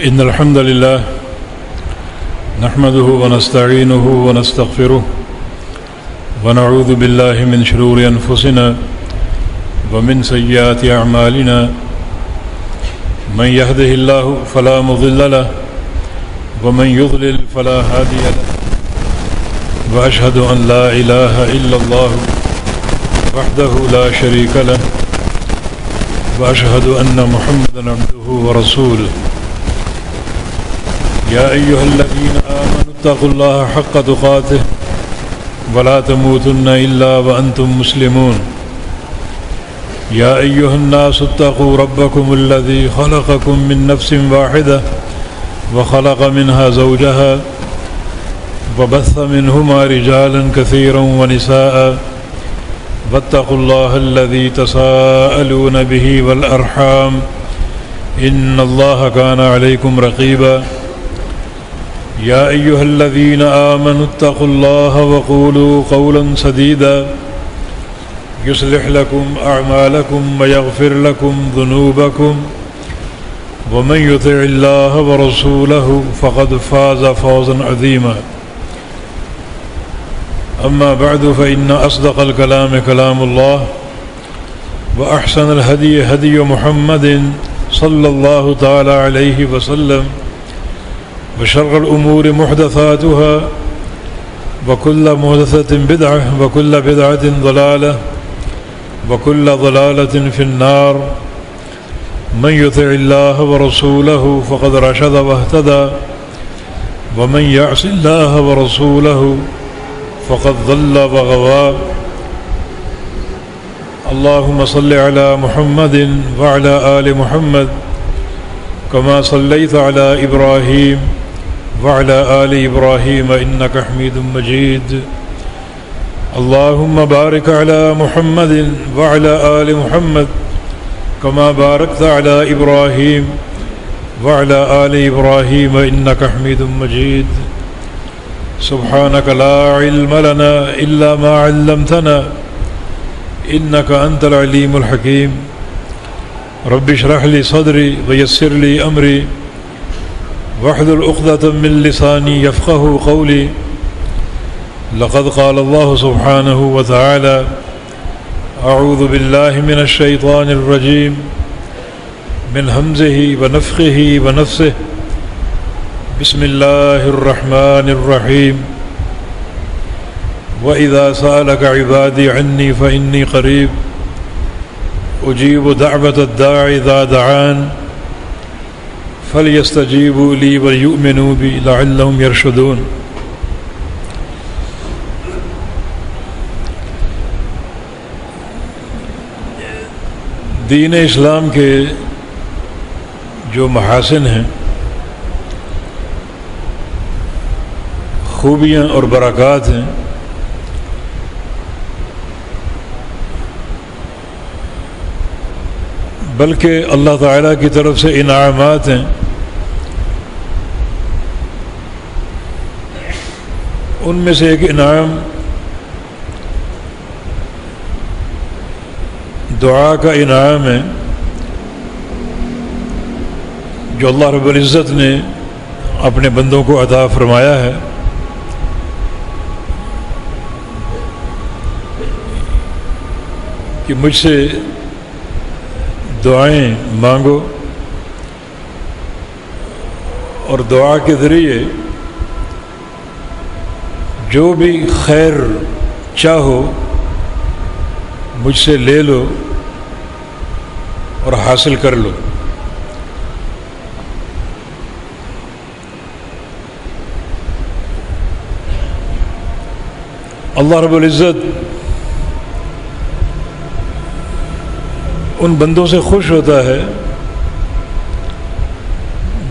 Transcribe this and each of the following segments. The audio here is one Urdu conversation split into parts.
إن الحمد لله نحمده ونستعينه ونستغفره ونعوذ بالله من شرور أنفسنا ومن سيئات أعمالنا من يهده الله فلا مضل له ومن يضلل فلا هادي له وأشهد أن لا إله إلا الله وحده لا شريك له وأشهد أن محمدا عبده ورسوله يا أيها الذين آمنوا اتقوا الله حق تقاته ولا تموتن إلا وأنتم مسلمون يا أيها الناس اتقوا ربكم الذي خلقكم من نفس واحدة وخلق منها زوجها وبث منهما رجالا كثيرا ونساء واتقوا الله الذي تساءلون به والأرحام إن الله كان عليكم رقيبا يا أيها الذين آمنوا اتقوا الله وقولوا قولا سديدا يصلح لكم أعمالكم ويغفر لكم ذنوبكم ومن يطع الله ورسوله فقد فاز فوزا عظيما أما بعد فإن أصدق الكلام كلام الله وأحسن الهدي هدي محمد صلى الله تعالى عليه وسلم وشر الأمور محدثاتها وكل محدثة بدعة وكل بدعة ضلالة وكل ضلالة في النار من يطع الله ورسوله فقد رشد واهتدى ومن يعص الله ورسوله فقد ضل وغوى اللهم صل على محمد وعلى آل محمد كما صليت على إبراهيم وعلى آل إبراهيم إنك حميد مجيد اللهم بارك على محمد وعلى آل محمد كما باركت على إبراهيم وعلى آل إبراهيم إنك حميد مجيد سبحانك لا علم لنا إلا ما علمتنا إنك أنت العليم الحكيم رب اشرح لي صدري ويسر لي أمري واحلل عقدة من لساني يفقه قولي لقد قال الله سبحانه وتعالى أعوذ بالله من الشيطان الرجيم من همزه ونفخه ونفسه بسم الله الرحمن الرحيم وإذا سألك عبادي عني فإني قريب أجيب دعوة الداعي إذا دعان فليستجيبوا لي وليؤمنوا بي لعلهم يرشدون دین اسلام کے جو محاسن ہیں، خوبیاں اور برکات ہیں، بلکہ اللہ تعالیٰ کی طرف سے انعامات ہیں، ان میں سے ایک انعام دعا کا انعام ہے جو اللہ رب العزت نے اپنے بندوں کو عطا فرمایا ہے کہ مجھ سے دعائیں مانگو اور دعا کے ذریعے جو بھی خیر چاہو مجھ سے لے لو اور حاصل کر لو۔ اللہ رب العزت ان بندوں سے خوش ہوتا ہے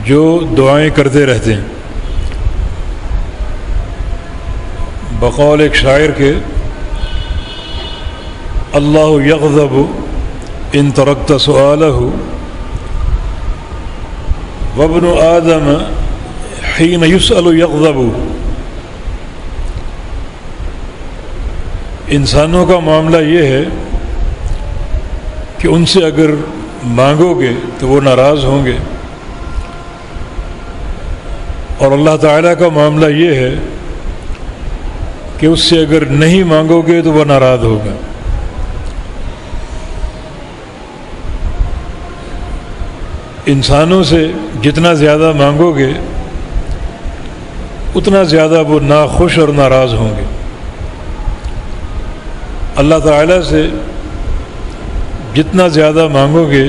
جو دعائیں کرتے رہتے ہیں۔ بقول ایک شاعر کے اللہ یغضب ان ترکت سؤالہ وابن آدم حین یسأل یغضب۔ انسانوں کا معاملہ یہ ہے کہ ان سے اگر مانگو گے تو وہ ناراض ہوں گے، اور اللہ تعالیٰ کا معاملہ یہ ہے کہ اس سے اگر نہیں مانگو گے تو وہ ناراض ہوگا. انسانوں سے جتنا زیادہ مانگو گے اتنا زیادہ وہ ناخوش اور ناراض ہوں گے. اللہ تعالیٰ سے جتنا زیادہ مانگو گے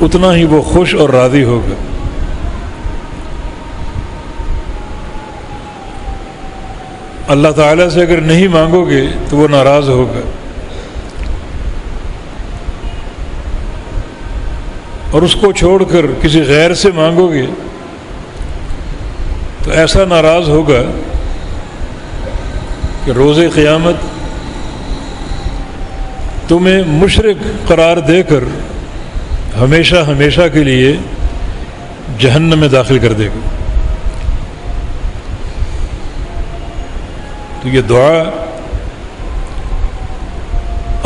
اتنا ہی وہ خوش اور راضی ہوگا. اللہ تعالیٰ سے اگر نہیں مانگو گے تو وہ ناراض ہوگا. اور اس کو چھوڑ کر کسی غیر سے مانگو گے تو ایسا ناراض ہوگا کہ روز قیامت تمہیں مشرک قرار دے کر ہمیشہ ہمیشہ کے لیے جہنم میں داخل کر دے گا. تو یہ دعا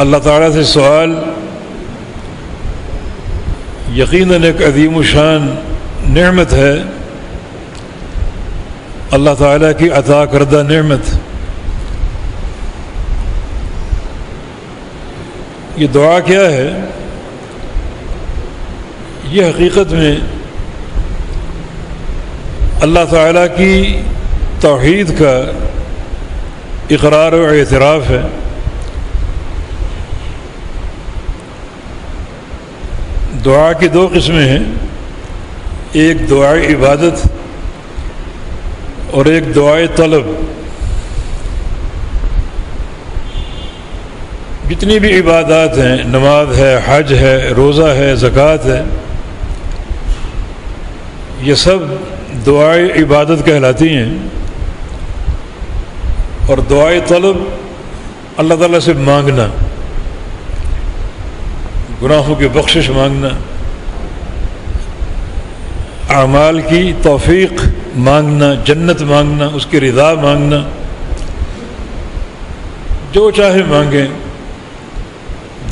اللہ تعالیٰ سے سوال یقیناً ایک عظیم الشان نعمت ہے، اللہ تعالیٰ کی عطا کردہ نعمت. یہ دعا کیا ہے؟ یہ حقیقت میں اللہ تعالیٰ کی توحید کا اقرار و اعتراف ہے. دعا کی دو قسمیں ہیں، ایک دعائے عبادت اور ایک دعائے طلب. جتنی بھی عبادات ہیں، نماز ہے، حج ہے، روزہ ہے، زکوٰۃ ہے، یہ سب دعائے عبادت کہلاتی ہیں. اور دعائے طلب اللہ تعالیٰ سے مانگنا، گناہوں کی بخشش مانگنا، اعمال کی توفیق مانگنا، جنت مانگنا، اس کی رضا مانگنا. جو چاہے مانگیں،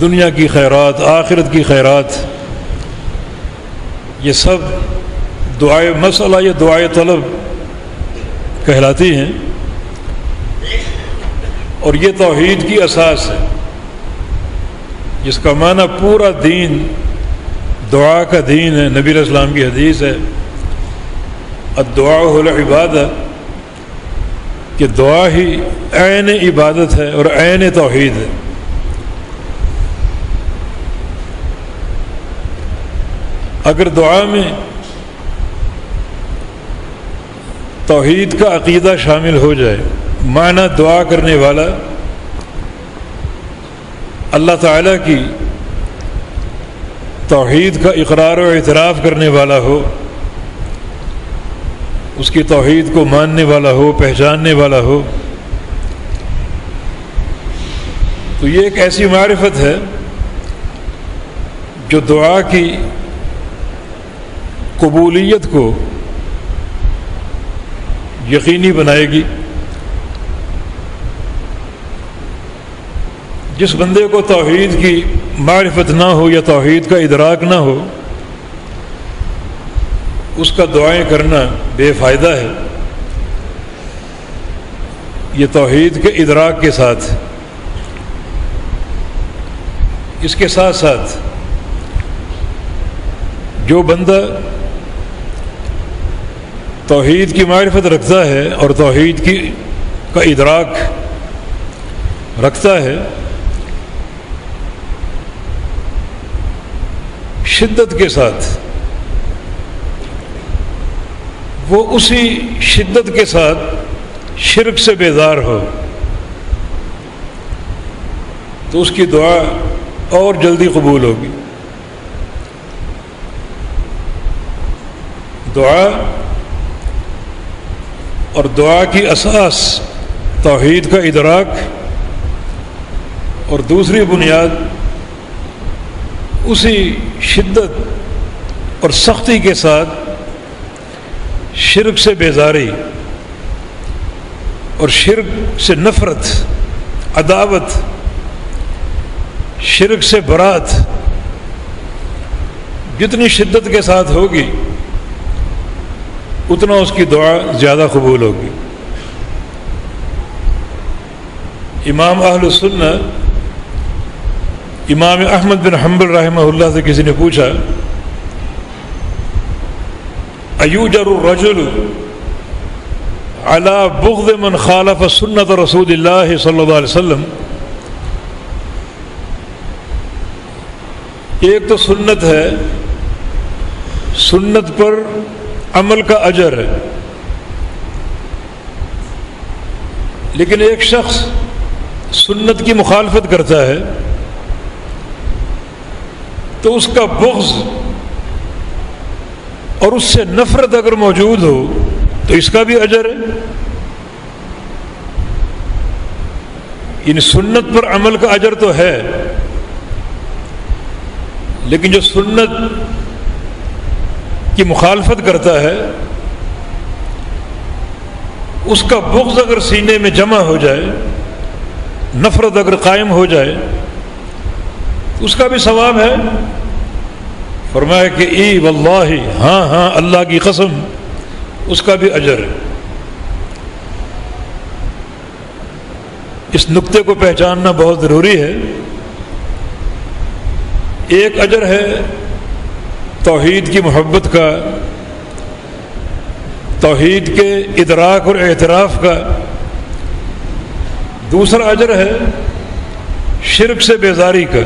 دنیا کی خیرات، آخرت کی خیرات، یہ سب دعائے مسئلہ یا دعائے طلب کہلاتی ہیں. اور یہ توحید کی اساس ہے، جس کا معنی پورا دین دعا کا دین ہے. نبی علیہ السلام کی حدیث ہے الدعاء العبادہ، کہ دعا ہی عین عبادت ہے اور عین توحید ہے. اگر دعا میں توحید کا عقیدہ شامل ہو جائے، معنی دعا کرنے والا اللہ تعالیٰ کی توحید کا اقرار و اعتراف کرنے والا ہو، اس کی توحید کو ماننے والا ہو، پہچاننے والا ہو، تو یہ ایک ایسی معرفت ہے جو دعا کی قبولیت کو یقینی بنائے گی. جس بندے کو توحید کی معرفت نہ ہو یا توحید کا ادراک نہ ہو، اس کا دعائیں کرنا بے فائدہ ہے. یہ توحید کے ادراک کے ساتھ، اس کے ساتھ ساتھ جو بندہ توحید کی معرفت رکھتا ہے اور توحید کا ادراک رکھتا ہے، شدت کے ساتھ وہ اسی شدت کے ساتھ شرک سے بیزار ہو، تو اس کی دعا اور جلدی قبول ہوگی. دعا اور دعا کی اساس توحید کا ادراک، اور دوسری بنیاد اسی شدت اور سختی کے ساتھ شرک سے بیزاری اور شرک سے نفرت، عداوت، شرک سے برات جتنی شدت کے ساتھ ہوگی اتنا اس کی دعا زیادہ قبول ہوگی۔ امام اہل السنہ امام احمد بن حنبل رحمہ اللہ سے کسی نے پوچھا ایوجر الرجل علی بغض من خالف سنت رسول اللہ صلی اللہ علیہ وسلم، ایک تو سنت ہے، سنت پر عمل کا اجر ہے، لیکن ایک شخص سنت کی مخالفت کرتا ہے تو اس کا بغض اور اس سے نفرت اگر موجود ہو تو اس کا بھی اجر ہے۔ ان سنت پر عمل کا اجر تو ہے، لیکن جو سنت کی مخالفت کرتا ہے اس کا بغض اگر سینے میں جمع ہو جائے، نفرت اگر قائم ہو جائے تو اس کا بھی ثواب ہے۔ فرمایا کہ ای واللہ، ہاں ہاں اللہ کی قسم، اس کا بھی اجر ہے۔ اس نقطے کو پہچاننا بہت ضروری ہے۔ ایک اجر ہے توحید کی محبت کا، توحید کے ادراک اور اعتراف کا، دوسرا اجر ہے شرک سے بیزاری کا،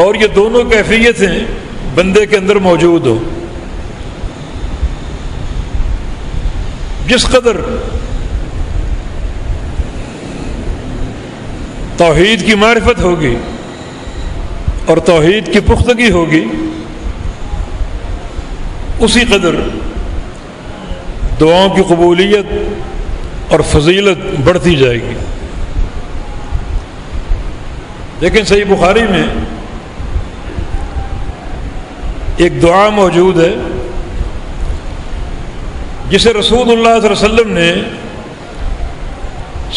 اور یہ دونوں کیفیتیں بندے کے اندر موجود ہو۔ جس قدر توحید کی معرفت ہوگی اور توحید کی پختگی ہوگی، اسی قدر دعاؤں کی قبولیت اور فضیلت بڑھتی جائے گی۔ لیکن صحیح بخاری میں ایک دعا موجود ہے جسے رسول اللہ صلی اللہ علیہ وسلم نے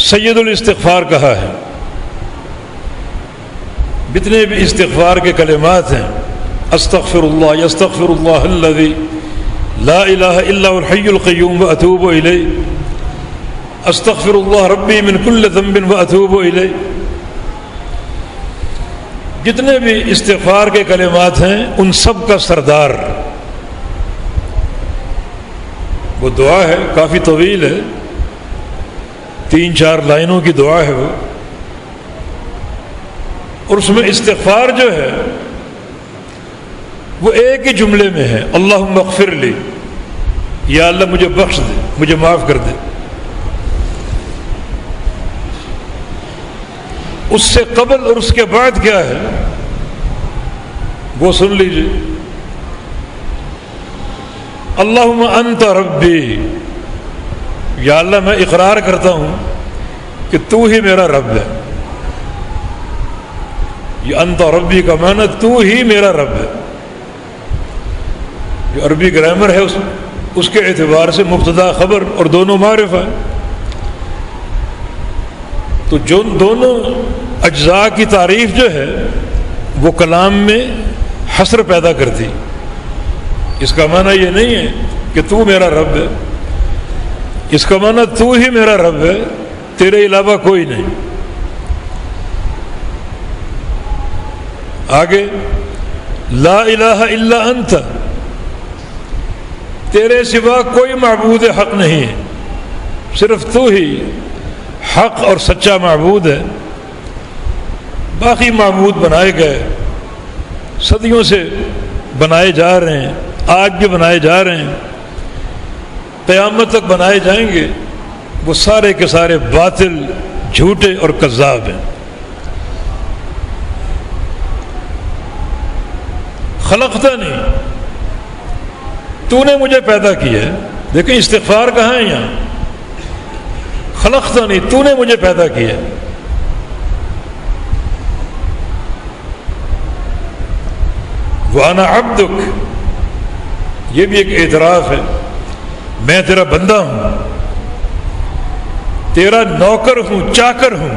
سید الاستغفار کہا ہے۔ جتنے بھی استغفار کے کلمات ہیں، استغفر اللہ، استغفر اللہ الذی لا الہ الا هو الحی القیوم واتوب الیہ، استغفر اللہ ربی من کل ذنب واتوب الیہ، جتنے بھی استغفار کے کلمات ہیں ان سب کا سردار وہ دعا ہے، کافی طویل ہے، 3-4 لائنوں کی دعا ہے وہ، اور اس میں استغفار جو ہے وہ ایک ہی جملے میں ہے، اللہم اغفر لی، یا اللہ مجھے بخش دے، مجھے معاف کر دے۔ اس سے قبل اور اس کے بعد کیا ہے وہ سن لیجیے۔ اللہم انت ربی، یا اللہ میں اقرار کرتا ہوں کہ تو ہی میرا رب ہے۔ یہ انت ربی کا معنی تو ہی میرا رب ہے، جو عربی گرامر ہے اس کے اعتبار سے مبتدا خبر اور دونوں معرفہ ہے۔ تو جو دونوں اجزاء کی تعریف جو ہے وہ کلام میں حصر پیدا کرتی۔ اس کا معنی یہ نہیں ہے کہ تو میرا رب ہے، اس کا معنی تو ہی میرا رب ہے، تیرے علاوہ کوئی نہیں۔ آگے لا الہ الا انت، تیرے سوا کوئی معبود حق نہیں ہے، صرف تو ہی حق اور سچا معبود ہے۔ باقی معبود بنائے گئے، صدیوں سے بنائے جا رہے ہیں، آج بھی بنائے جا رہے ہیں، قیامت تک بنائے جائیں گے، وہ سارے کے سارے باطل، جھوٹے اور کذاب ہیں۔ خلقتنی، تو نے مجھے پیدا کیا ہے۔ دیکھیں استغفار کہاں ہے یہاں، خلقتنی، تو نے مجھے پیدا کیا ہے۔ وانا عبدک، یہ بھی ایک اعتراف ہے، میں تیرا بندہ ہوں، تیرا نوکر ہوں، چاکر ہوں۔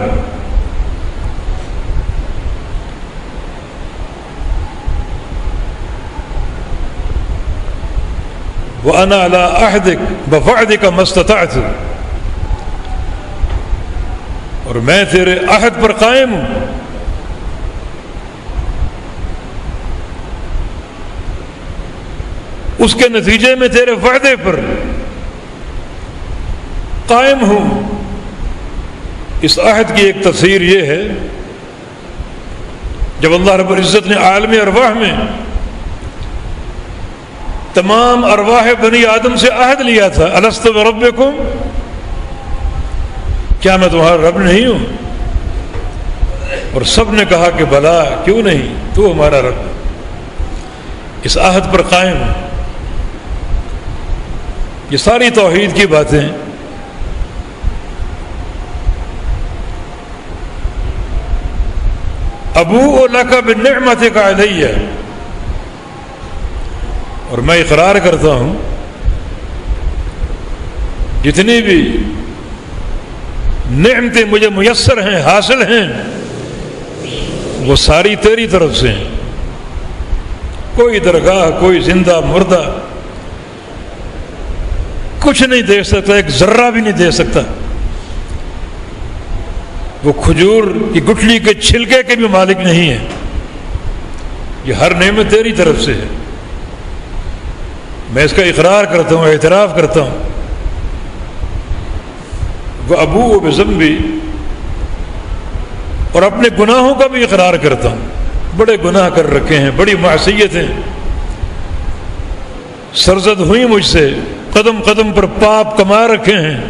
وَأَنَا عَلَىٰ عَهْدِكَ وَوَعْدِكَ مَا اسْتَطَعْتُ، اور میں تیرے عہد پر قائم ہوں، اس کے نتیجے میں تیرے وعدے پر قائم ہوں۔ اس عہد کی ایک تفسیر یہ ہے، جب اللہ رب العزت نے عالم ارواح میں تمام ارواح بنی آدم سے عہد لیا تھا، الست بربکم، کیا میں تمہارا رب نہیں ہوں؟ اور سب نے کہا کہ بلا، کیوں نہیں، تو ہمارا رب ہے۔ اس عہد پر قائم ہوں۔ یہ ساری توحید کی باتیں ابوء لک بنعمتک علی، اور میں اقرار کرتا ہوں جتنی بھی نعمتیں مجھے میسر ہیں، حاصل ہیں، وہ ساری تیری طرف سے ہیں۔ کوئی درگاہ، کوئی زندہ مردہ کچھ نہیں دے سکتا، ایک ذرہ بھی نہیں دے سکتا۔ وہ کھجور کی گٹھلی کے چھلکے کے بھی مالک نہیں ہے۔ یہ ہر نعمت تیری طرف سے ہے، میں اس کا اقرار کرتا ہوں، اعتراف کرتا ہوں۔ وہ ابوء بذنبی، اور اپنے گناہوں کا بھی اقرار کرتا ہوں۔ بڑے گناہ کر رکھے ہیں، بڑی معصیتیں سرزد ہوئی مجھ سے، قدم قدم پر پاپ کما رکھے ہیں۔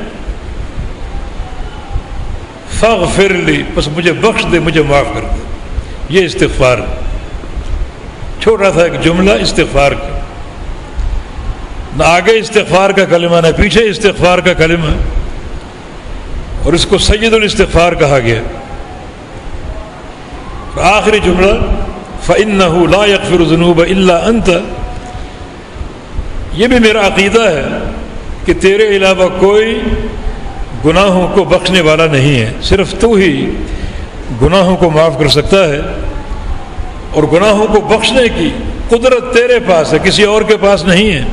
فاغفر لی، بس مجھے بخش دے، مجھے معاف کر دے۔ یہ استغفار، چھوٹا تھا ایک جملہ استغفار کا، نہ آگے استغفار کا کلمہ نہ پیچھے استغفار کا کلمہ، اور اس کو سید الاستغفار کہا گیا۔ اور آخری جملہ فَإِنَّهُ لَا يَغْفِرُ الذُّنُوبَ إِلَّا أَنْتَ، یہ بھی میرا عقیدہ ہے کہ تیرے علاوہ کوئی گناہوں کو بخشنے والا نہیں ہے، صرف تو ہی گناہوں کو معاف کر سکتا ہے، اور گناہوں کو بخشنے کی قدرت تیرے پاس ہے، کسی اور کے پاس نہیں ہے۔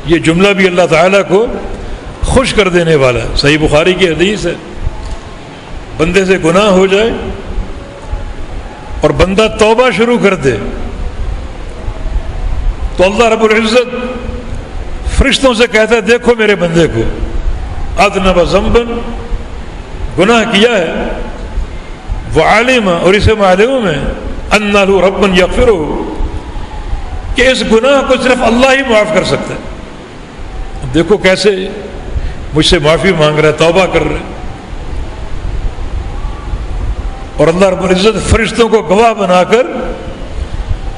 یہ جملہ بھی اللہ تعالیٰ کو خوش کر دینے والا ہے۔ صحیح بخاری کی حدیث ہے، بندے سے گناہ ہو جائے اور بندہ توبہ شروع کر دے تو اللہ رب العزت فرشتوں سے کہتا ہے دیکھو میرے بندے کو، اذنب ذنبا، گناہ کیا ہے، وعلم، اور اسے معلوم ہے، ان له رب یغفرہ، کہ اس گناہ کو صرف اللہ ہی معاف کر سکتا ہے۔ دیکھو کیسے مجھ سے معافی مانگ رہا ہے، توبہ کر رہا ہے، اور اللہ رب العزت فرشتوں کو گواہ بنا کر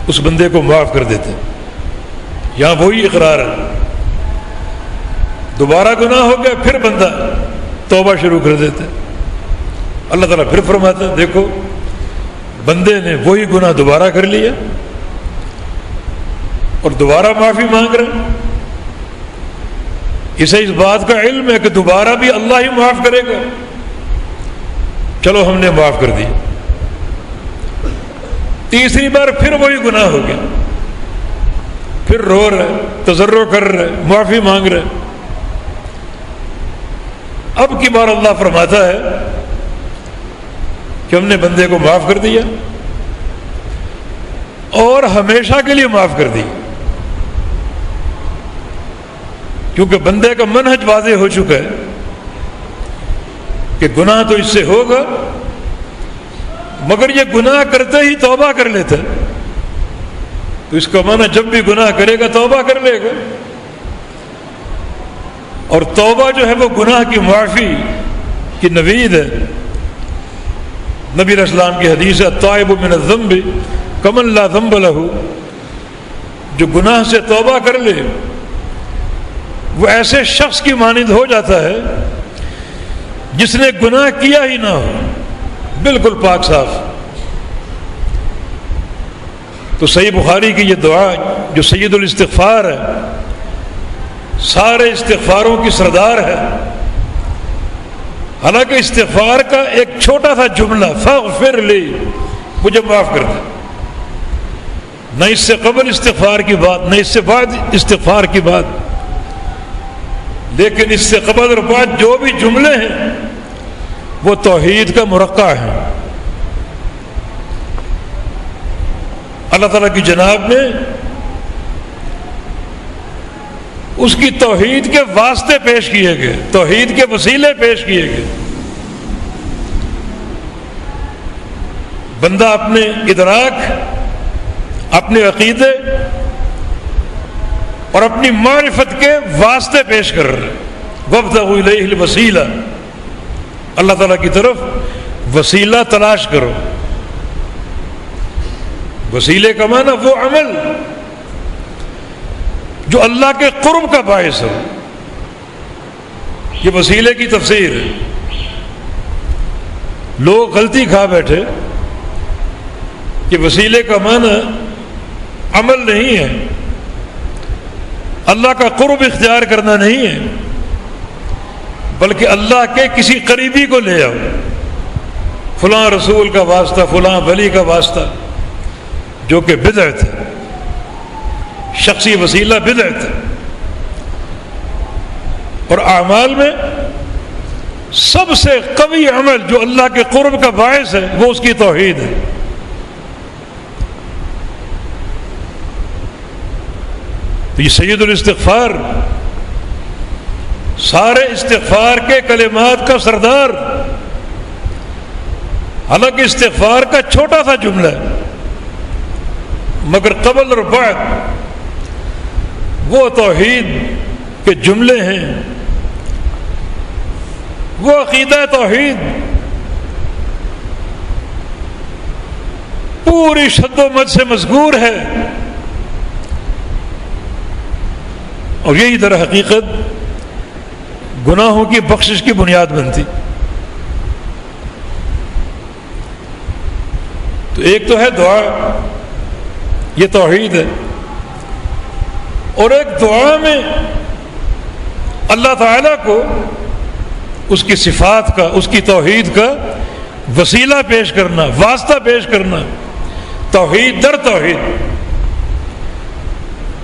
اس بندے کو معاف کر دیتے۔ یہاں وہی اقرار ہے، دوبارہ گناہ ہو گیا پھر بندہ توبہ شروع کر دیتا، اللہ تعالیٰ پھر فرماتا ہے دیکھو بندے نے وہی گناہ دوبارہ کر لیا اور دوبارہ معافی مانگ رہے۔ اسے اس بات کا علم ہے کہ دوبارہ بھی اللہ ہی معاف کرے گا، چلو ہم نے معاف کر دیا۔ تیسری بار پھر وہی گناہ ہو گیا، پھر رو رہے، تضرع کر رہے، معافی مانگ رہے۔ اب کی بار اللہ فرماتا ہے کہ ہم نے بندے کو معاف کر دیا اور ہمیشہ کے لیے معاف کر دی، کیونکہ بندے کا منہج واضح ہو چکا ہے کہ گناہ تو اس سے ہوگا، مگر یہ گناہ کرتے ہی توبہ کر لیتا ہے، تو اس کا معنی جب بھی گناہ کرے گا توبہ کر لے گا، اور توبہ جو ہے وہ گناہ کی معافی کی نوید ہے۔ نبی علیہ السلام کی حدیث ہے التائب من الذنب کمن لا ذنب لہ، جو گناہ سے توبہ کر لے وہ ایسے شخص کی مانند ہو جاتا ہے جس نے گناہ کیا ہی نہ ہو، بالکل پاک صاف۔ تو صحیح بخاری کی یہ دعا جو سید الاستغفار ہے، سارے استغفاروں کی سردار ہے، حالانکہ استغفار کا ایک چھوٹا سا جملہ فاغفر لی، مجھے معاف کر دے، نہ اس سے قبل استغفار کی بات، نہ اس سے بعد استغفار کی بات، لیکن اس سے قبل اور بعد جو بھی جملے ہیں وہ توحید کا مرقع ہے۔ اللہ تعالیٰ کی جناب نے اس کی توحید کے واسطے پیش کیے گئے، توحید کے وسیلے پیش کیے گئے۔ بندہ اپنے ادراک، اپنے عقیدے اور اپنی معرفت کے واسطے پیش کر رہے، وابتغوا الیہ الوسیلہ، اللہ تعالیٰ کی طرف وسیلہ تلاش کرو۔ وسیلے کا معنی وہ عمل جو اللہ کے قرب کا باعث ہو، یہ وسیلے کی تفسیر ہے۔ لوگ غلطی کھا بیٹھے کہ وسیلے کا معنی عمل نہیں ہے، اللہ کا قرب اختیار کرنا نہیں ہے، بلکہ اللہ کے کسی قریبی کو لے آؤ، فلاں رسول کا واسطہ، فلاں ولی کا واسطہ، جو کہ بدعت ہے، شخصی وسیلہ بدعت ہے۔ اور اعمال میں سب سے قوی عمل جو اللہ کے قرب کا باعث ہے وہ اس کی توحید ہے۔ تو یہ سید الاستغفار، سارے استغفار کے کلمات کا سردار، حالانکہ استغفار کا چھوٹا سا جملہ ہے، مگر قبل اور بعد وہ توحید کے جملے ہیں، وہ عقیدہ توحید پوری شد و مد سے مذکور ہے، اور یہی در حقیقت گناہوں کی بخشش کی بنیاد بنتی۔ تو ایک تو ہے دعا، یہ توحید ہے، اور ایک دعا میں اللہ تعالیٰ کو اس کی صفات کا، اس کی توحید کا وسیلہ پیش کرنا، واسطہ پیش کرنا، توحید در توحید۔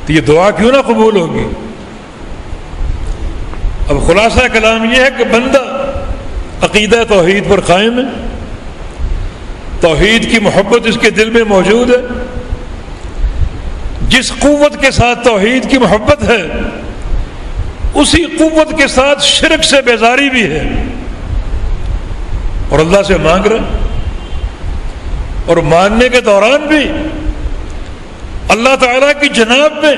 تو یہ دعا کیوں نہ قبول ہوگی؟ اب خلاصہ کلام یہ ہے کہ بندہ عقیدہ توحید پر قائم ہے، توحید کی محبت اس کے دل میں موجود ہے، جس قوت کے ساتھ توحید کی محبت ہے اسی قوت کے ساتھ شرک سے بیزاری بھی ہے، اور اللہ سے مانگ رہا، اور مانگنے کے دوران بھی اللہ تعالیٰ کی جناب میں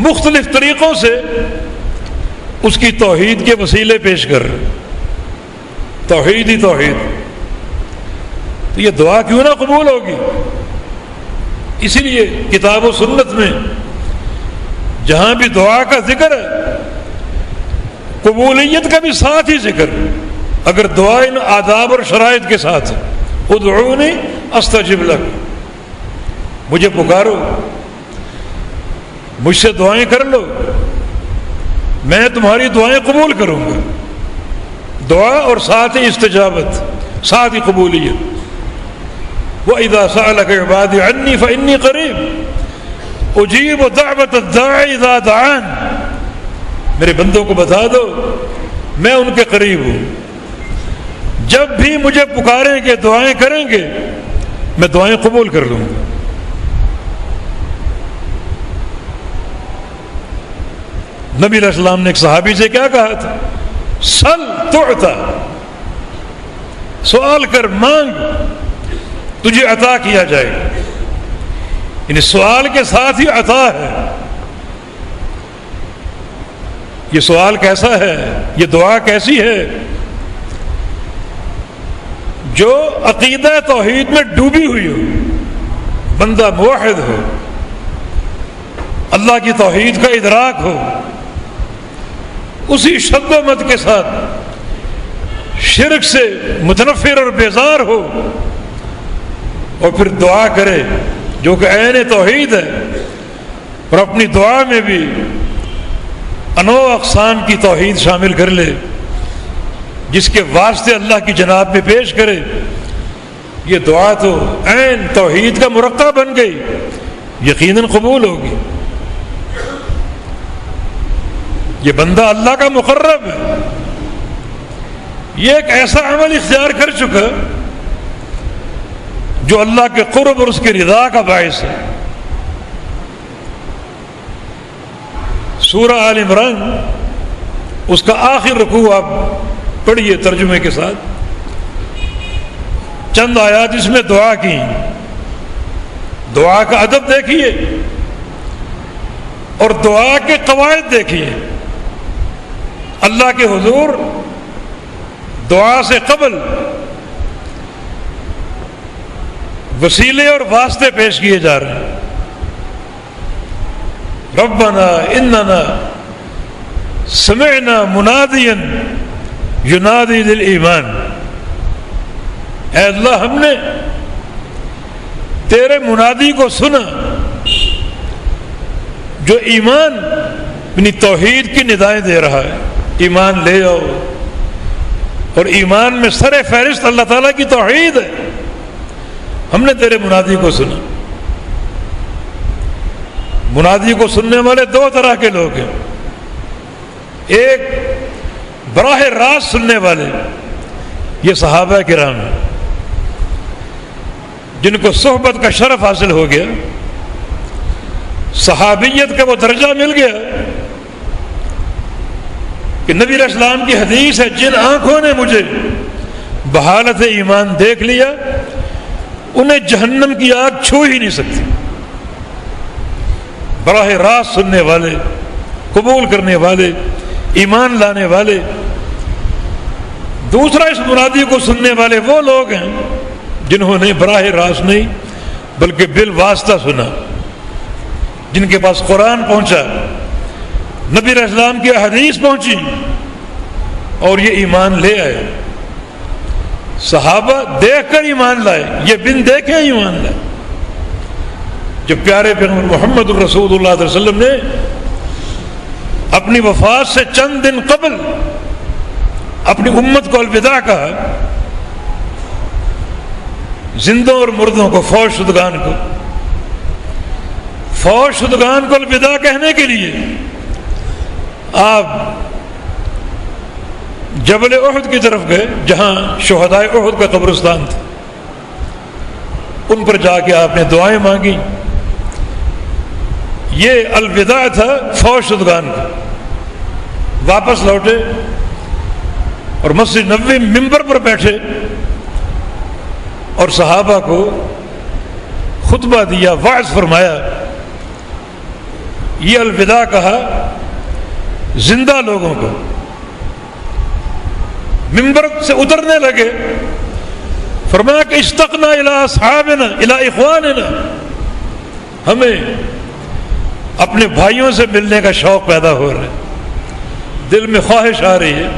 مختلف طریقوں سے اس کی توحید کے وسیلے پیش کر رہے، توحید ہی توحید۔ تو یہ دعا کیوں نہ قبول ہوگی؟ اسی لیے کتاب و سنت میں جہاں بھی دعا کا ذکر ہے قبولیت کا بھی ساتھ ہی ذکر، اگر دعا ان آداب اور شرائط کے ساتھ، ادعونی استجب لک، مجھے پکارو، مجھ سے دعائیں کر لو، میں تمہاری دعائیں قبول کروں گا۔ دعا اور ساتھ ہی استجابت، ساتھ ہی قبولیت۔ وَإِذَا سَأَلَكَ عِبَادِي عَنِّي فَإِنِّي قَرِيبٌ أُجِيبُ دَعْوَةَ الدَّاعِ إِذَا دَعَانِ، میرے بندوں کو بتا دو میں ان کے قریب ہوں، جب بھی مجھے پکاریں گے، دعائیں کریں گے، میں دعائیں قبول کر لوں گا۔ نبی علیہ السلام نے ایک صحابی سے کیا کہا تھا؟ سل تعطا، سوال کر، مانگ، تجھے عطا کیا جائے گا۔ یعنی سوال کے ساتھ ہی عطا ہے۔ یہ سوال کیسا ہے، یہ دعا کیسی ہے؟ جو عقیدہ توحید میں ڈوبی ہوئی ہو، بندہ موحد ہو، اللہ کی توحید کا ادراک ہو، اسی شد و مد کے ساتھ شرک سے متنفر اور بیزار ہو، اور پھر دعا کرے جو کہ عین توحید ہے، اور اپنی دعا میں بھی انواع اقسام کی توحید شامل کر لے، جس کے واسطے اللہ کی جناب میں پیش کرے، یہ دعا تو عین توحید کا مرقع بن گئی، یقیناً قبول ہوگی۔ یہ بندہ اللہ کا مقرب ہے، یہ ایک ایسا عمل اختیار کر چکا جو اللہ کے قرب اور اس کی رضا کا باعث ہے۔ سورہ آل عمران اس کا آخر رکوع آپ پڑھیے ترجمے کے ساتھ، چند آیات اس میں دعا کی، دعا کا ادب دیکھیے اور دعا کے قواعد دیکھیے۔ اللہ کے حضور دعا سے قبل وسیلے اور واسطے پیش کیے جا رہے ہیں۔ ربنا اننا سمعنا منادیا ینادی للایمان، اے اللہ ہم نے تیرے منادی کو سنا جو ایمان یعنی توحید کی ندائیں دے رہا ہے، ایمان لے آؤ، اور ایمان میں سر فہرست اللہ تعالیٰ کی توحید ہے۔ ہم نے تیرے منادی کو سنا۔ منادی کو سننے والے دو طرح کے لوگ ہیں، ایک براہ راست سننے والے، یہ صحابہ کرام ہیں جن کو صحبت کا شرف حاصل ہو گیا، صحابیت کا وہ درجہ مل گیا کہ نبی علیہ السلام کی حدیث ہے، جن آنکھوں نے مجھے بحالت ایمان دیکھ لیا انہیں جہنم کی آگ چھو ہی نہیں سکتی۔ براہ راست سننے والے، قبول کرنے والے، ایمان لانے والے۔ دوسرا اس منادی کو سننے والے وہ لوگ ہیں جنہوں نے براہ راست نہیں بلکہ بالواسطہ سنا، جن کے پاس قرآن پہنچا، نبی علیہ السلام کی حدیث پہنچی اور یہ ایمان لے آئے۔ صحابہ دیکھ کر ایمان لائے، یہ بن دیکھے ایمان لائے۔ جب پیارے پیغمبر محمد الرسول اللہ علیہ وسلم نے اپنی وفات سے چند دن قبل اپنی امت کو الوداع کہا، زندوں اور مردوں کو، فوج شدگان کو الوداع کہنے کے لیے آپ جبل احد کی طرف گئے، جہاں شہدائے احد کا قبرستان تھا۔ ان پر جا کے آپ نے دعائیں مانگی۔ یہ الوداع تھا فوج شدگان کا۔ واپس لوٹے اور مسجد نبوی ممبر پر بیٹھے اور صحابہ کو خطبہ دیا، وعظ فرمایا۔ یہ الوداع کہا زندہ لوگوں کو۔ ممبر سے اترنے لگے، فرمایا کہ اشتقنا الی اصحابنا الی اخواننا، ہمیں اپنے بھائیوں سے ملنے کا شوق پیدا ہو رہا ہے، دل میں خواہش آ رہی ہے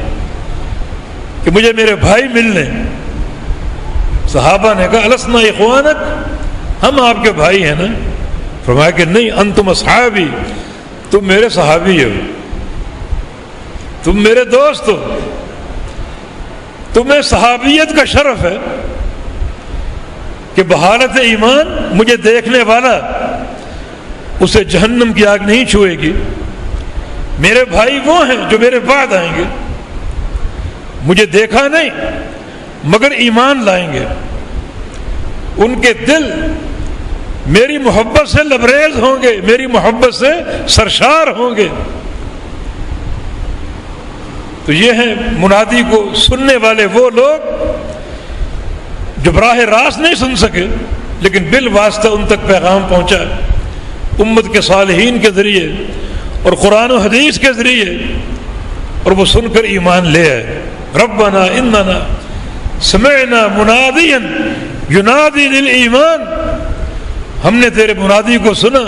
کہ مجھے میرے بھائی ملنے۔ صحابہ نے کہا السنا اخوانک، ہم آپ کے بھائی ہیں نا؟ فرمایا کہ نہیں، انتم اصحابی، تم میرے صحابی ہو، تم میرے دوست ہو، تمہیں صحابیت کا شرف ہے کہ بحالت ایمان مجھے دیکھنے والا اسے جہنم کی آگ نہیں چھوئے گی۔ میرے بھائی وہ ہیں جو میرے بعد آئیں گے، مجھے دیکھا نہیں مگر ایمان لائیں گے، ان کے دل میری محبت سے لبریز ہوں گے، میری محبت سے سرشار ہوں گے۔ تو یہ ہیں منادی کو سننے والے وہ لوگ جو براہ راست نہیں سن سکے لیکن بالواسطہ ان تک پیغام پہنچا، امت کے صالحین کے ذریعے اور قرآن و حدیث کے ذریعے، اور وہ سن کر ایمان لے آئے۔ ربنا اننا سمعنا منادیا ینادی للایمان، ہم نے تیرے منادی کو سنا۔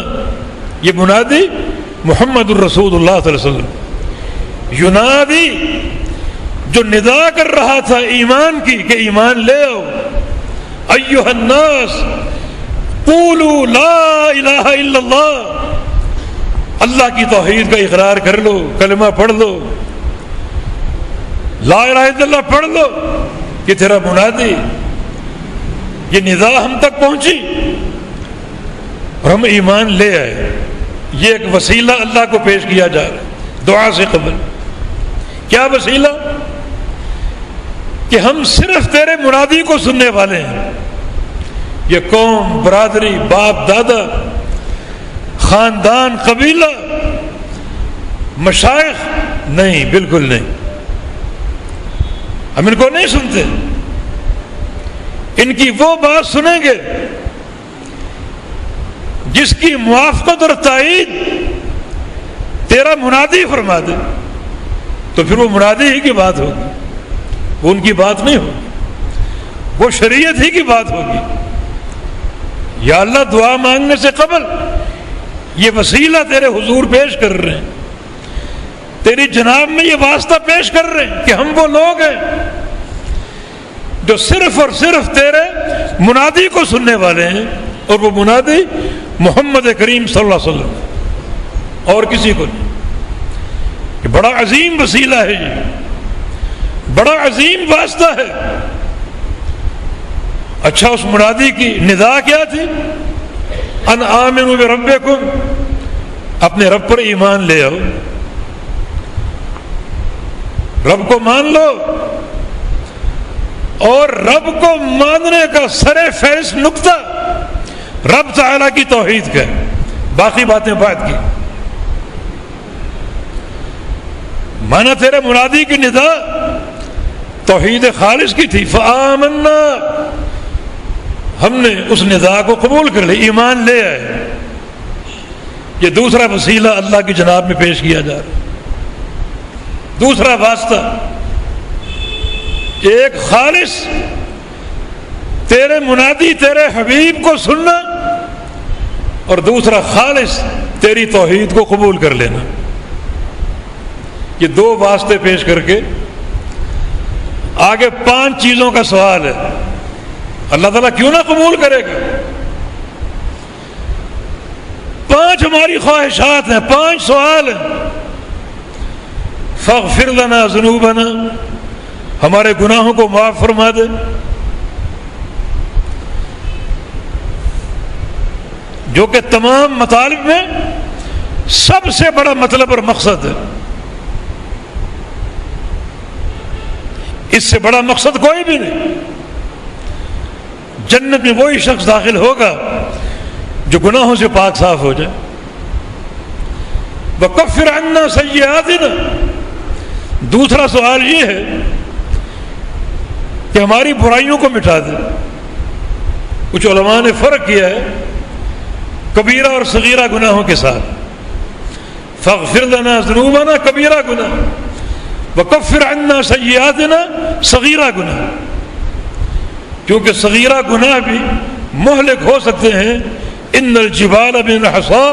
یہ منادی محمد الرسول اللہ صلی اللہ علیہ وسلم، ینادی جو ندا کر رہا تھا ایمان کی کہ ایمان لے آؤ، ایھا الناس قولوا لا الہ الا اللہ، اللہ کی توحید کا اقرار کر لو، کلمہ پڑھ لو، لا الہ الا اللہ پڑھ لو، یہ تیرا منادی۔ یہ ندا ہم تک پہنچی اور ہم ایمان لے آئے. یہ ایک وسیلہ اللہ کو پیش کیا جا رہا ہے دعا سے قبل. کیا وسیلہ؟ کہ ہم صرف تیرے منادی کو سننے والے ہیں. یہ قوم، برادری، باپ دادا، خاندان، قبیلہ، مشائخ نہیں، بالکل نہیں. ہم ان کو نہیں سنتے. ان کی وہ بات سنیں گے جس کی موافقت اور تائید تیرا منادی فرما دے. تو پھر وہ منادی ہی کی بات ہوگی، وہ ان کی بات نہیں ہوگی، وہ شریعت ہی کی بات ہوگی. یا اللہ دعا مانگنے سے قبل یہ وسیلہ تیرے حضور پیش کر رہے ہیں، تیری جناب میں یہ واسطہ پیش کر رہے ہیں کہ ہم وہ لوگ ہیں جو صرف اور صرف تیرے منادی کو سننے والے ہیں، اور وہ منادی محمد کریم صلی اللہ علیہ وسلم، اور کسی کو نہیں. یہ بڑا عظیم وسیلہ ہے، یہ بڑا عظیم واسطہ ہے. اچھا، اس منادی کی ندا کیا تھی؟ ان آمنوا بربکم، اپنے رب پر ایمان لے آؤ، رب کو مان لو. اور رب کو ماننے کا سر فہرست نقطہ رب تعالیٰ کی توحید کا ہے، باقی باتیں بعد کی. مانا تیرے منادی کی ندا توحید خالص کی تھی. فآمنا، ہم نے اس ندا کو قبول کر لیا، ایمان لے آئے. یہ دوسرا وسیلہ اللہ کی جناب میں پیش کیا جا رہا ہے. دوسرا واسطہ، ایک خالص تیرے منادی تیرے حبیب کو سننا، اور دوسرا خالص تیری توحید کو قبول کر لینا. یہ دو واسطے پیش کر کے آگے 5 چیزوں کا سوال ہے. اللہ تعالیٰ کیوں نہ قبول کرے گا؟ 5 ہماری خواہشات ہیں، 5 سوال ہیں. فاغفر لنا ذنوبنا، ہمارے گناہوں کو معاف فرما دے. جو کہ تمام مطالب میں سب سے بڑا مطلب اور مقصد ہے. اس سے بڑا مقصد کوئی بھی نہیں. جنت میں وہی شخص داخل ہوگا جو گناہوں سے پاک صاف ہو جائے. وَكَفِّرْ عَنَّا سَيِّئَاتِنَا، دوسرا سوال یہ ہے کہ ہماری برائیوں کو مٹا دے. کچھ علماء نے فرق کیا ہے کبیرہ اور صغیرہ گناہوں کے ساتھ. فاغفر لنا ذنوبنا کبیرہ گناہ، وکفر عنا سیئاتنا صغیرہ گناہ. کیونکہ صغیرہ گناہ بھی مہلک ہو سکتے ہیں. ان الجبال من الحصا،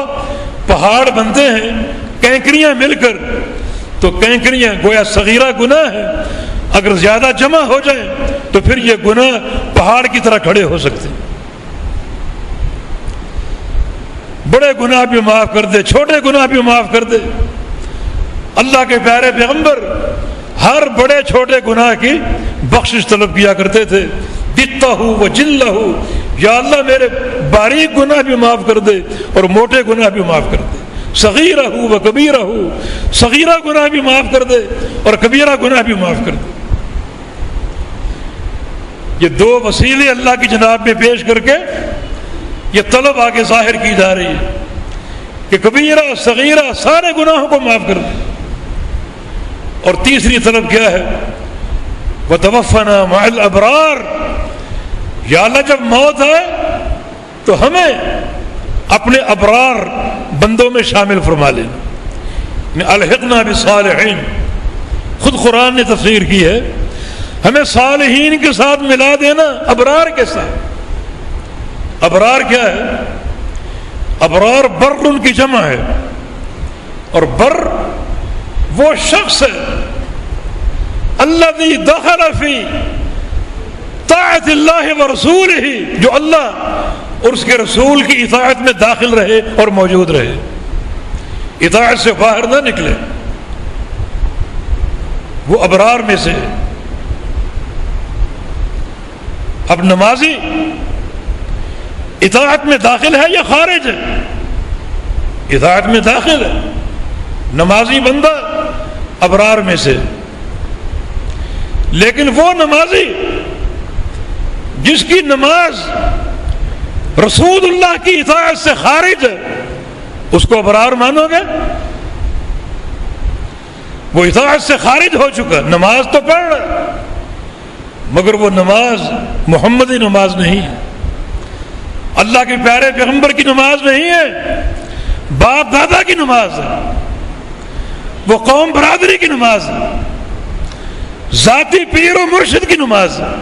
پہاڑ بنتے ہیں کینکریاں مل کر، تو کینکریاں گویا صغیرہ گناہ ہے. اگر زیادہ جمع ہو جائیں تو پھر یہ گناہ پہاڑ کی طرح کھڑے ہو سکتے ہیں. بڑے گناہ بھی معاف کر دے، چھوٹے گناہ بھی معاف کر دے. اللہ کے پیارے پیغمبر ہر بڑے چھوٹے گناہ کی بخشش طلب کیا کرتے تھے. دتہ و جلہ، یا اللہ میرے باریک گناہ بھی معاف کر دے اور موٹے گناہ بھی معاف کر دے. صغیرہ و کبیرہ، صغیرہ گناہ بھی معاف کر دے اور کبیرہ گناہ بھی معاف کر دے. یہ 2 وسیلے اللہ کی جناب میں پیش کر کے یہ طلب آگے ظاہر کی جا رہی ہے کہ کبیرہ صغیرہ سارے گناہوں کو معاف کر دے. اور تیسری طلب کیا ہے؟ وَتَوَفَّنَا مَعَ الْأَبْرَارِ، یا اللہ جب موت آئے تو ہمیں اپنے ابرار بندوں میں شامل فرما لینا. الحقنا بالصالحین، خود قرآن نے تفسیر کی ہے ہمیں صالحین کے ساتھ ملا دینا، ابرار کے ساتھ. ابرار کیا ہے؟ ابرار بر ان کی جمع ہے، اور بر وہ شخص ہے الذی دخل فی طاعت اللہ ورسولہ، جو اللہ اور اس کے رسول کی اطاعت میں داخل رہے اور موجود رہے، اطاعت سے باہر نہ نکلے. وہ ابرار میں سے. اب نمازی اطاعت میں داخل ہے یا خارج ہے؟ اطاعت میں داخل ہے، نمازی بندہ ابرار میں سے، لیکن وہ نمازی جس کی نماز رسول اللہ کی اطاعت سے خارج ہے، اس کو ابرار مانو گے؟ وہ اطاعت سے خارج ہو چکا، نماز تو پڑھ رہا مگر وہ نماز محمدی نماز نہیں ہے، اللہ کے پیارے پیغمبر کی نماز نہیں ہے، باپ دادا کی نماز ہے، وہ قوم برادری کی نماز ہے، ذاتی پیر و مرشد کی نماز ہے،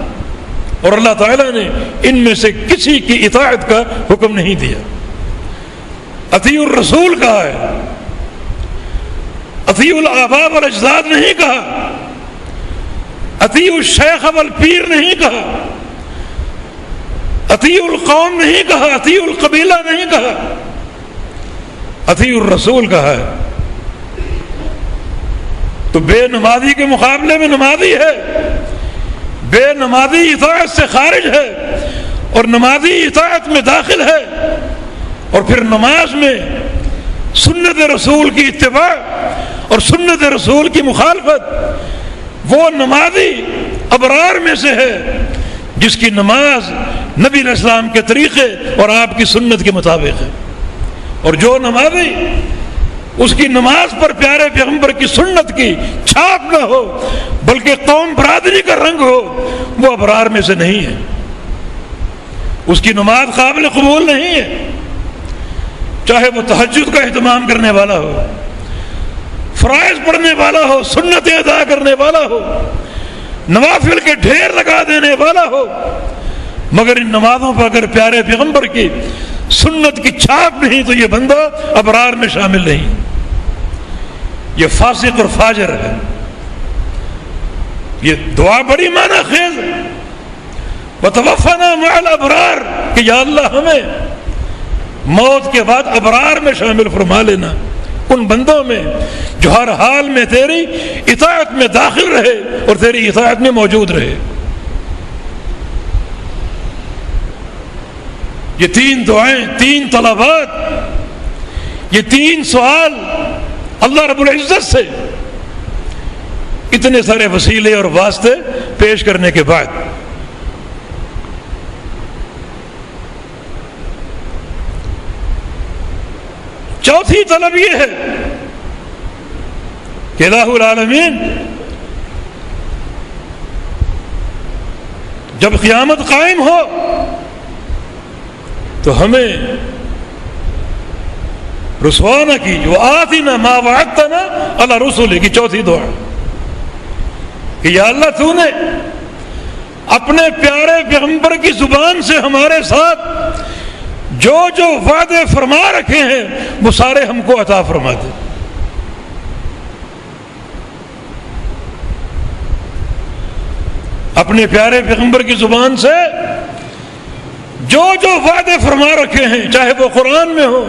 اور اللہ تعالیٰ نے ان میں سے کسی کی اطاعت کا حکم نہیں دیا۔ اطیعوا الرسول کہا ہے، اطیعوا الآباء والاجداد نہیں کہا، اطیعوا الشیخ والپیر نہیں کہا، اطیعوا القوم نہیں کہا، اطیعوا القبیلہ نہیں کہا، اطیعوا الرسول کہا ہے۔ تو بے نمازی کے مقابلے میں نمازی ہے، بے نمازی اطاعت سے خارج ہے اور نمازی اطاعت میں داخل ہے، اور پھر نماز میں سنت رسول کی اتباع اور سنت رسول کی مخالفت، وہ نمازی ابرار میں سے ہے جس کی نماز نبی علیہ السلام کے طریقے اور آپ کی سنت کے مطابق ہے، اور جو نمازی اس کی نماز پر پیارے پیغمبر کی سنت کی چھاپ نہ ہو بلکہ قوم برادری کا رنگ ہو، وہ ابرار میں سے نہیں ہے، اس کی نماز قابل قبول نہیں ہے، چاہے وہ تہجد کا اہتمام کرنے والا ہو، فرائض پڑھنے والا ہو، سنتیں ادا کرنے والا ہو، نوافل کے ڈھیر لگا دینے والا ہو، مگر ان نمازوں پر اگر پیارے پیغمبر کی سنت کی چھاپ نہیں تو یہ بندہ ابرار میں شامل نہیں، یہ فاسق اور فاجر ہے۔ یہ دعا بڑی معنی خیز ہے، وتوفنا مع الابرار، کہ یا اللہ ہمیں موت کے بعد ابرار میں شامل فرما لینا، ان بندوں میں جو ہر حال میں تیری اطاعت میں داخل رہے اور تیری اطاعت میں موجود رہے۔ یہ تین دعائیں، تین طلبات، یہ تین سوال اللہ رب العزت سے اتنے سارے وسیلے اور واسطے پیش کرنے کے بعد چوتھی طلب یہ ہے کہ الہ العالمین جب قیامت قائم ہو تو ہمیں رسوا نہ کیجیے، وآتنا ما وعدتنا علی رسولک کی چوتھی دعا کہ یا اللہ تو نے اپنے پیارے پیغمبر کی زبان سے ہمارے ساتھ جو جو وعدے فرما رکھے ہیں وہ سارے ہم کو عطا فرما دے۔ اپنے پیارے پیغمبر کی زبان سے جو جو وعدے فرما رکھے ہیں، چاہے وہ قرآن میں ہو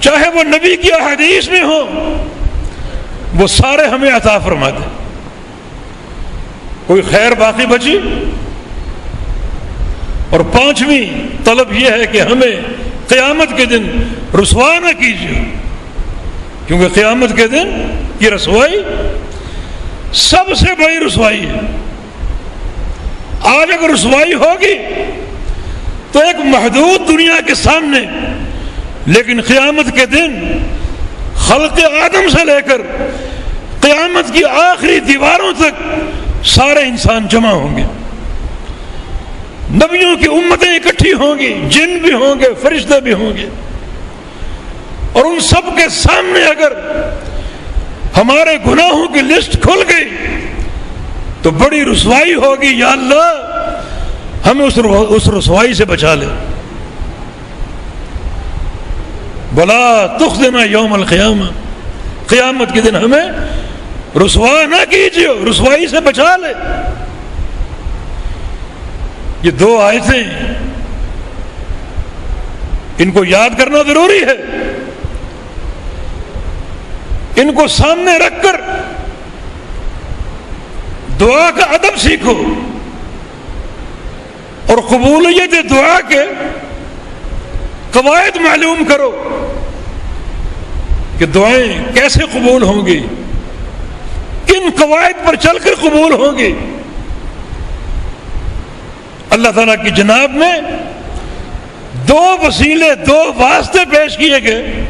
چاہے وہ نبی کی احادیث میں ہو، وہ سارے ہمیں عطا فرما دے۔ کوئی خیر باقی بچی؟ اور پانچویں طلب یہ ہے کہ ہمیں قیامت کے دن رسوا نہ کیجیے، کیونکہ قیامت کے دن یہ رسوائی سب سے بڑی رسوائی ہے۔ آج اگر رسوائی ہوگی تو ایک محدود دنیا کے سامنے، لیکن قیامت کے دن خلق آدم سے لے کر قیامت کی آخری دیواروں تک سارے انسان جمع ہوں گے، نبیوں کی امتیں اکٹھی ہوں گی، جن بھی ہوں گے، فرشتے بھی ہوں گے، اور ان سب کے سامنے اگر ہمارے گناہوں کی لسٹ کھل گئی تو بڑی رسوائی ہوگی۔ یا اللہ ہمیں اس رسوائی سے بچا لے، بلا تخزنا یوم القیامہ، قیامت کے دن ہمیں رسوا نہ کیجیے، رسوائی سے بچا لے۔ یہ دو آیتیں ان کو یاد کرنا ضروری ہے، ان کو سامنے رکھ کر دعا کا ادب سیکھو اور قبولیت دعا کے قواعد معلوم کرو کہ دعائیں کیسے قبول ہوں گی، کن قواعد پر چل کر قبول ہوں گی۔ اللہ تعالیٰ کی جناب میں دو وسیلے، دو واسطے پیش کیے گئے،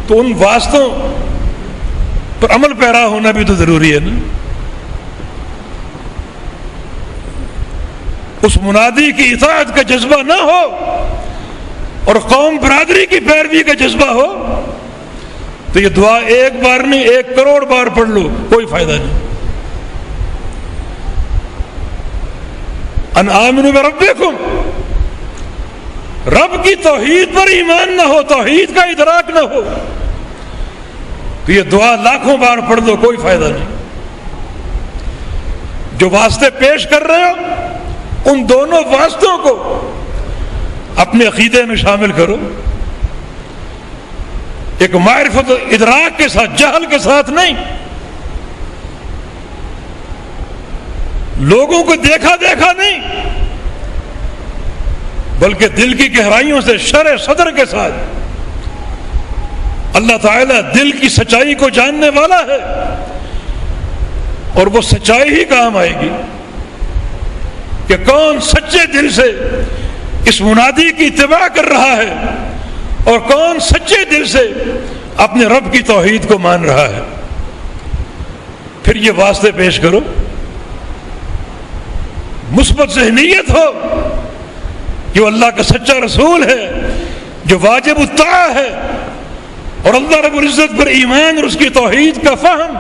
تو ان واسطوں پر عمل پیرا ہونا بھی تو ضروری ہے نا۔ اس منادی کی اطاعت کا جذبہ نہ ہو اور قوم برادری کی پیروی کا جذبہ ہو تو یہ دعا ایک بار نہیں 1 کروڑ بار پڑھ لو، کوئی فائدہ نہیں۔ ان آمنوا بربکم، رب کی توحید پر ایمان نہ ہو، توحید کا ادراک نہ ہو تو یہ دعا لاکھوں بار پڑھ دو، کوئی فائدہ نہیں۔ جو واسطے پیش کر رہے ہو ان دونوں واسطوں کو اپنے عقیدے میں شامل کرو، ایک معرفت و ادراک کے ساتھ، جہل کے ساتھ نہیں، لوگوں کو دیکھا دیکھا نہیں، بلکہ دل کی گہرائیوں سے شرح صدر کے ساتھ۔ اللہ تعالیٰ دل کی سچائی کو جاننے والا ہے اور وہ سچائی ہی کام آئے گی کہ کون سچے دل سے اس منادی کی اتباع کر رہا ہے اور کون سچے دل سے اپنے رب کی توحید کو مان رہا ہے۔ پھر یہ واسطے پیش کرو، مثبت ذہنیت ہو کہ وہ اللہ کا سچا رسول ہے جو واجب الطاعہ ہے اور اللہ رب العزت پر ایمان اور اس کی توحید کا فہم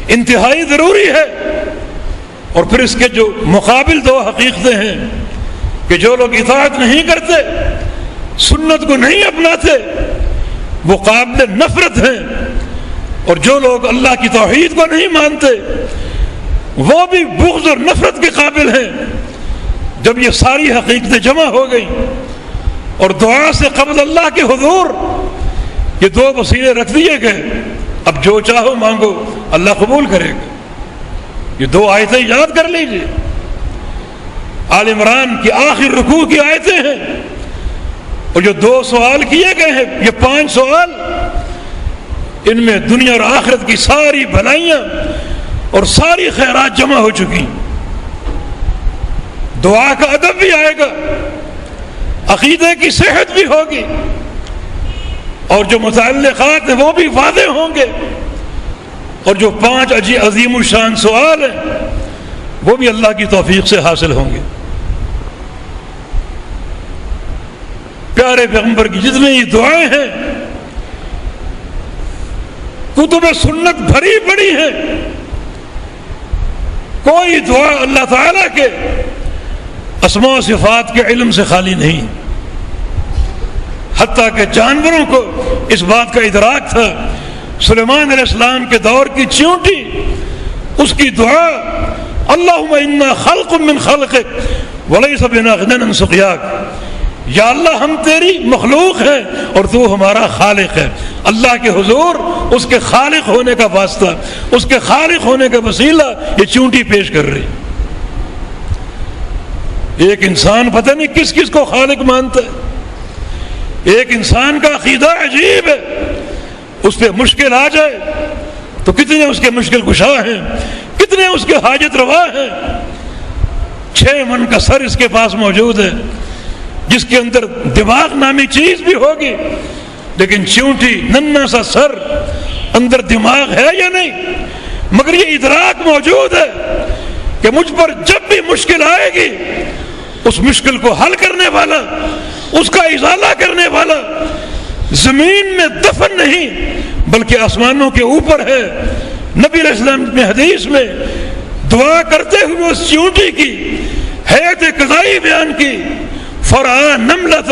انتہائی ضروری ہے۔ اور پھر اس کے جو مقابل دو حقیقتیں ہیں کہ جو لوگ اطاعت نہیں کرتے، سنت کو نہیں اپناتے، وہ قابل نفرت ہیں، اور جو لوگ اللہ کی توحید کو نہیں مانتے وہ بھی بغض اور نفرت کے قابل ہیں۔ جب یہ ساری حقیقتیں جمع ہو گئیں اور دعا سے قبل اللہ کے حضور یہ دو وسیلے رکھ دیے گئے، اب جو چاہو مانگو اللہ قبول کرے گا۔ یہ 2 آیتیں یاد کر لیجئے، آل عمران کی آخر رکوع کی آیتیں ہیں، اور جو 2 سوال کیے گئے ہیں، یہ 5 سوال، ان میں دنیا اور آخرت کی ساری بھلائیاں اور ساری خیرات جمع ہو چکی۔ دعا کا ادب بھی آئے گا، عقیدے کی صحت بھی ہوگی، اور جو متعلقات ہیں وہ بھی واضح ہوں گے، اور جو 5 عظیم الشان سوال ہیں وہ بھی اللہ کی توفیق سے حاصل ہوں گے۔ پیارے پیغمبر کی جتنی یہ دعائیں ہیں کتب سنت بھری پڑی ہیں، کوئی دعا اللہ تعالیٰ کے اسماء و صفات کے علم سے خالی نہیں، حتیٰ کہ جانوروں کو اس بات کا ادراک تھا۔ سلیمان علیہ السلام کے دور کی چیونٹی، اس کی دعا اللہم انا خلق من خلقک ولیس بنا غنی عن سقیاک، یا اللہ ہم تیری مخلوق ہیں اور تو ہمارا خالق ہے۔ اللہ کے حضور اس کے خالق ہونے کا واسطہ، اس کے خالق ہونے کا وسیلہ یہ چونٹی پیش کر رہی۔ ایک انسان پتہ نہیں کس کس کو خالق مانتا ہے، ایک انسان کا عقیدہ عجیب ہے، اس پہ مشکل آ جائے تو کتنے اس کے مشکل کشا ہیں، کتنے اس کے حاجت روا ہیں۔ 6 من کا سر اس کے پاس موجود ہے، جس کے اندر دماغ نامی چیز بھی ہوگی، لیکن چونٹی ننھا سا سر، اندر دماغ ہے یا نہیں، مگر یہ ادراک موجود ہے کہ مجھ پر جب بھی مشکل آئے گی اس مشکل کو حل کرنے والا، اس کا ازالہ کرنے والا زمین میں دفن نہیں بلکہ آسمانوں کے اوپر ہے۔ نبی علیہ السلام نے حدیث میں دعا کرتے ہوئے اس چیونٹی کی حیات قضائی بیان کی، فرعا نملۃ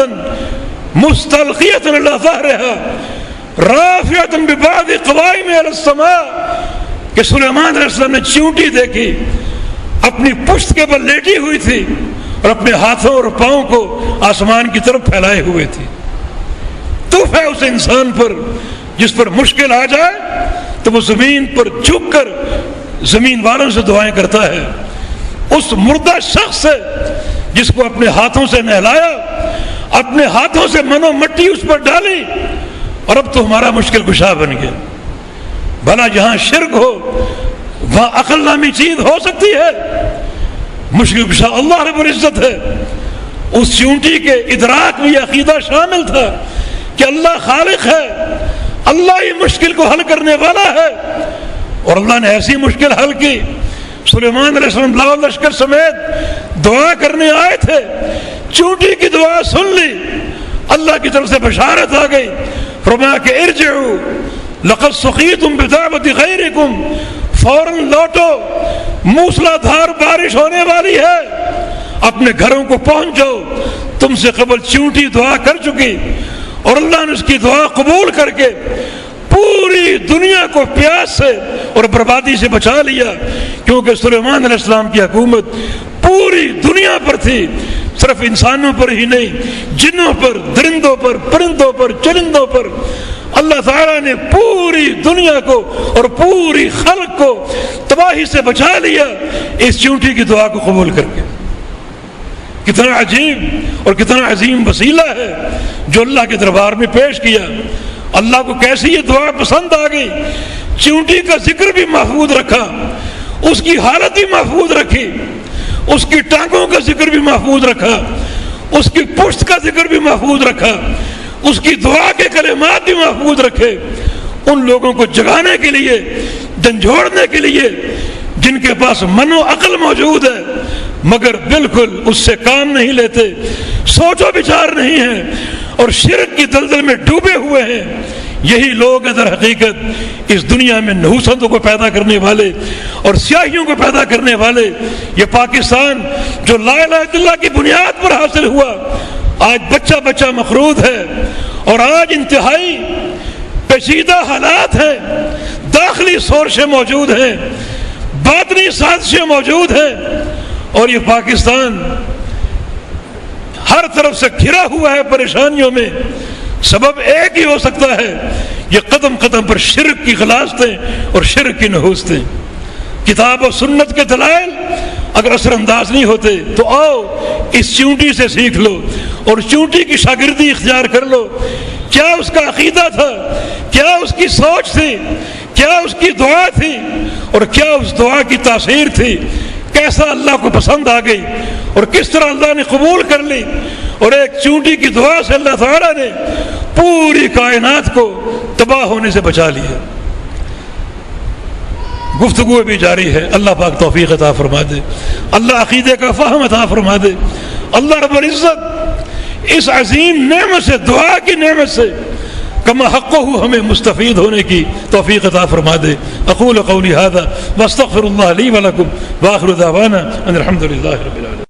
مستلقیۃ علی ظہرها رافعۃ ببعض قوائم علی السماء، کہ سلیمان علیہ السلام نے چیونٹی دیکھی اپنی پشت کے بل لیٹی ہوئی تھی اور اپنے ہاتھوں اور پاؤں کو آسمان کی طرف پھیلائے ہوئے تھی۔ تف ہے اس انسان پر جس پر مشکل آ جائے تو وہ زمین پر جھک کر زمین والوں سے دعائیں کرتا ہے، اس مردہ شخص سے جس کو اپنے ہاتھوں سے نہلایا اپنے ہاتھوں سے منو مٹی اس پر ڈالی اور اب تو ہمارا مشکل کشا بن گیا. بھلا جہاں شرک ہو وہاں عقل نامی چیز ہو سکتی ہے؟ مشکل کشا اللہ رب العزت ہے. اس چونٹی کے ادراک میں یہ عقیدہ شامل تھا کہ اللہ خالق ہے, اللہ ہی مشکل کو حل کرنے والا ہے. اور اللہ نے ایسی مشکل حل کی, سلیمان علیہ السلام لاؤ لشکر سمیت دعا کرنے آئے تھے, چونٹی کی دعا سن لی, اللہ کی طرف سے بشارت آ گئی, فرمایا کہ ارجعوا لقد سقیتم بدعوۃ غیرکم, فوراً لوٹو, موسلا دھار بارش ہونے والی ہے, اپنے گھروں کو پہنچ جاؤ, تم سے قبل چونٹی دعا کر چکی. اور اللہ نے اس کی دعا قبول کر کے پوری دنیا کو پیاس سے اور بربادی سے بچا لیا, کیونکہ سلیمان علیہ السلام کی حکومت پوری دنیا پر تھی, صرف انسانوں پر ہی نہیں, جنوں پر, درندوں پر, پرندوں پر, چرندوں پر. اللہ تعالیٰ نے پوری دنیا کو اور پوری خلق کو تباہی سے بچا لیا اس چونٹی کی دعا کو قبول کر کے. کتنا عجیب اور کتنا عظیم وسیلہ ہے جو اللہ کے دربار میں پیش کیا. اللہ کو کیسی یہ دعا پسند آ گئی, چونٹی کا ذکر بھی محفوظ رکھا, اس کی حالت بھی محفوظ رکھی, اس کی ٹانگوں کا ذکر بھی محفوظ رکھا, اس کی پشت کا ذکر بھی محفوظ رکھا, اس کی دعا کے کلمات بھی محفوظ رکھے. ان لوگوں کو جگانے کے لیے, جھنجھوڑنے کے لیے جن کے پاس من و عقل موجود ہے مگر بالکل اس سے کام نہیں لیتے, سوچ و بچار نہیں ہے اور شرک کی دلدل میں ڈوبے ہوئے ہیں. یہی لوگ ہیں در حقیقت اس دنیا میں نحوستوں کو پیدا کرنے والے اور سیاہیوں کو پیدا کرنے والے. یہ پاکستان جو لا الہ الا اللہ کی بنیاد پر حاصل ہوا, آج بچہ بچہ مخروط ہے اور آج انتہائی پیچیدہ حالات ہیں, داخلی سورشیں موجود ہیں, باطنی سازشیں موجود ہیں, اور یہ پاکستان ہر طرف سے گھرا ہوا ہے پریشانیوں میں. سبب ایک ہی ہو سکتا ہے, یہ قدم قدم پر شرک کی غلاظتیں اور شرک کی نحوستیں. کتاب و سنت کے دلائل اگر اثر انداز نہیں ہوتے تو آؤ اس چونٹی سے سیکھ لو اور چونٹی کی شاگردی اختیار کر لو. کیا اس کا عقیدہ تھا, کیا اس کی سوچ تھی, کیا اس کی دعا تھی, اور کیا اس دعا کی تاثیر تھی, کیسا اللہ کو پسند آ گئی اور کس طرح اللہ نے قبول کر لی. اور ایک چونٹی کی دعا سے اللہ تعالیٰ نے پوری کائنات کو تباہ ہونے سے بچا لیا. گفتگو بھی جاری ہے, اللہ پاک توفیق عطا فرما دے, اللہ عقیدے کا فہم عطا فرما دے. اللہ رب العزت اس عظیم نعمت سے, دعا کی نعمت سے کما حق ہو ہمیں مستفید ہونے کی توفیق عطا فرما دے. اقول قولی ھذا واستغفر اللہ لی ولکم واخر دعوانا ان الحمد للہ رب العالمین.